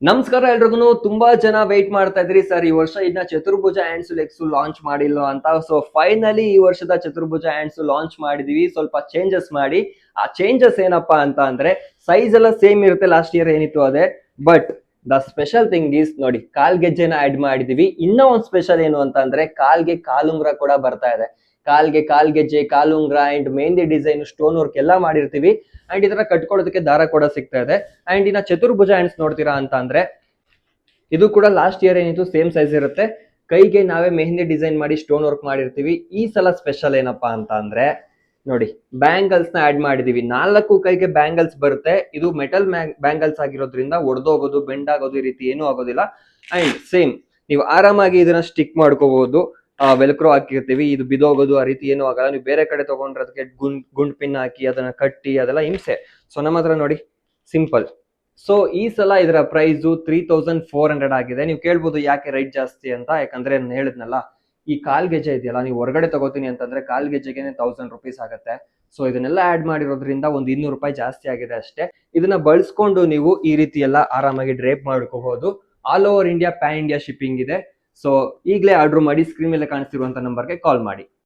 ನಮಸ್ಕಾರ ಎಲ್ರಿಗೂ. ತುಂಬಾ ಜನ ವೇಟ್ ಮಾಡ್ತಾ ಇದ್ರಿ ಸರ್, ಈ ವರ್ಷ ಇನ್ನ ಚತುರ್ಭುಜ ಹ್ಯಾಂಡ್ಸ್ ಲೆಗ್ಸ್ ಲಾಂಚ್ ಮಾಡಿಲ್ಲ ಅಂತ. ಸೊ ಫೈನಲಿ ಈ ವರ್ಷದ ಚತುರ್ಭುಜ ಹ್ಯಾಂಡ್ಸ್ ಲಾಂಚ್ ಮಾಡಿದೀವಿ, ಸ್ವಲ್ಪ ಚೇಂಜಸ್ ಮಾಡಿ. ಆ ಚೇಂಜಸ್ ಏನಪ್ಪಾ ಅಂತ ಅಂದ್ರೆ, ಸೈಜ್ ಎಲ್ಲ ಸೇಮ್ ಇರುತ್ತೆ, ಲಾಸ್ಟ್ ಇಯರ್ ಏನಿತ್ತು ಅದೇ. But the special thing is ನೋಡಿ, ಕಾಲ್ ಗೆಜ್ಜೆನ ಆಡ್ ಮಾಡಿದೀವಿ. ಇನ್ನೂ ಒಂದು ಸ್ಪೆಷಲ್ ಏನು ಅಂತ ಅಂದ್ರೆ, ಕಾಲ್ಗೆ ಕಾಲುಂಗ್ರ ಕೂಡ ಬರ್ತಾ ಇದೆ. ಕಾಲ್ಗೆ ಕಾಲ್ ಗೆಜ್ಜೆ, ಕಾಲುಂಗ್ರ and mehndi design, stone work ಎಲ್ಲ ಮಾಡಿರ್ತೀವಿ. ಅಂಡ್ ಇದರ ಕಟ್ಕೊಳ್ಳೋದಕ್ಕೆ ದಾರ ಕೂಡ ಸಿಗ್ತಾ ಇದೆ. ಅಂಡ್ ಇನ್ನ ಚತುರ್ಭುಜ ಹ್ಯಾಂಡ್ಸ್ ನೋಡ್ತೀರಾ ಅಂತ ಅಂದ್ರೆ, ಇದು ಕೂಡ ಲಾಸ್ಟ್ ಇಯರ್ ಏನಿತ್ತು ಸೇಮ್ ಸೈಜ್ ಇರುತ್ತೆ. ಕೈಗೆ ನಾವೇ ಮೆಹಂದಿ ಡಿಸೈನ್ ಮಾಡಿ ಸ್ಟೋನ್ ವರ್ಕ್ ಮಾಡಿರ್ತೀವಿ. ಈ ಸಲ ಸ್ಪೆಷಲ್ ಏನಪ್ಪಾ ಅಂತ ಅಂದ್ರೆ, ನೋಡಿ, ಬ್ಯಾಂಗಲ್ಸ್ ನ ಆಡ್ ಮಾಡಿದೀವಿ. 4 ಕೈಗೆ ಬ್ಯಾಂಗಲ್ಸ್ ಬರುತ್ತೆ. ಇದು ಮೆಟಲ್ ಬ್ಯಾಂಗಲ್ಸ್ ಆಗಿರೋದ್ರಿಂದ ಒಡೆದೋಗೋದು, ಬೆಂಡ್ ಆಗೋದು ಈ ರೀತಿ ಏನೂ ಆಗೋದಿಲ್ಲ. ಅಂಡ್ ಸೇಮ್ ನೀವು ಆರಾಮಾಗಿ ಇದನ್ನ ಸ್ಟಿಕ್ ಮಾಡ್ಕೋಬಹುದು. ವೆಲ್ಕ್ರೋ ಹಾಕಿರ್ತೀವಿ, ಇದು ಬಿದೋಗೋದು ಆ ರೀತಿ ಏನೂ ಆಗಲ್ಲ. ನೀವು ಬೇರೆ ಕಡೆ ತಗೊಂಡ್ರೆ ಅದಕ್ಕೆ ಗುಂಡ್ ಪಿನ್ ಹಾಕಿ ಅದನ್ನ ಕಟ್ಟಿ ಅದೆಲ್ಲ ಹಿಂಸೆ. ಸೊ ನಮ್ಮ ಹತ್ರ ನೋಡಿ, ಸಿಂಪಲ್. ಸೊ ಈ ಸಲ ಇದರ ಪ್ರೈಸ್ 3400 ಆಗಿದೆ. ನೀವು ಕೇಳ್ಬೋದು ಯಾಕೆ ರೈಟ್ ಜಾಸ್ತಿ ಅಂತ. ಯಾಕಂದ್ರೆ ನಾನು ಹೇಳಿದ್ನಲ್ಲ, ಈ ಕಾಲ್ ಗೆಜ್ಜೆ ಇದೆಯಲ್ಲ, ನೀವು ಹೊರಗಡೆ ತಗೋತೀನಿ ಅಂತಂದ್ರೆ ಕಾಲ್ ಗೆಜ್ಜೆಗೆ 1000 ರೂಪೀಸ್ ಆಗುತ್ತೆ. ಸೊ ಇದನ್ನೆಲ್ಲ ಆಡ್ ಮಾಡಿರೋದ್ರಿಂದ ಒಂದು 200 ರೂಪಾಯಿ ಜಾಸ್ತಿ ಆಗಿದೆ ಅಷ್ಟೇ. ಇದನ್ನ ಬಳಸ್ಕೊಂಡು ನೀವು ಈ ರೀತಿ ಎಲ್ಲ ಆರಾಮಾಗಿ ಡ್ರೇಪ್ ಮಾಡ್ಕೋಬಹುದು. All over India, PAN India shipping ಇದೆ. ಸೊ ಈಗಲೇ ಆರ್ಡರ್ ಮಾಡಿ, ಸ್ಕ್ರೀನ್ ಮೇಲೆ ಕಾಣಿಸ್ತಿರುವಂತ ನಂಬರ್ಗೆ ಕಾಲ್ ಮಾಡಿ.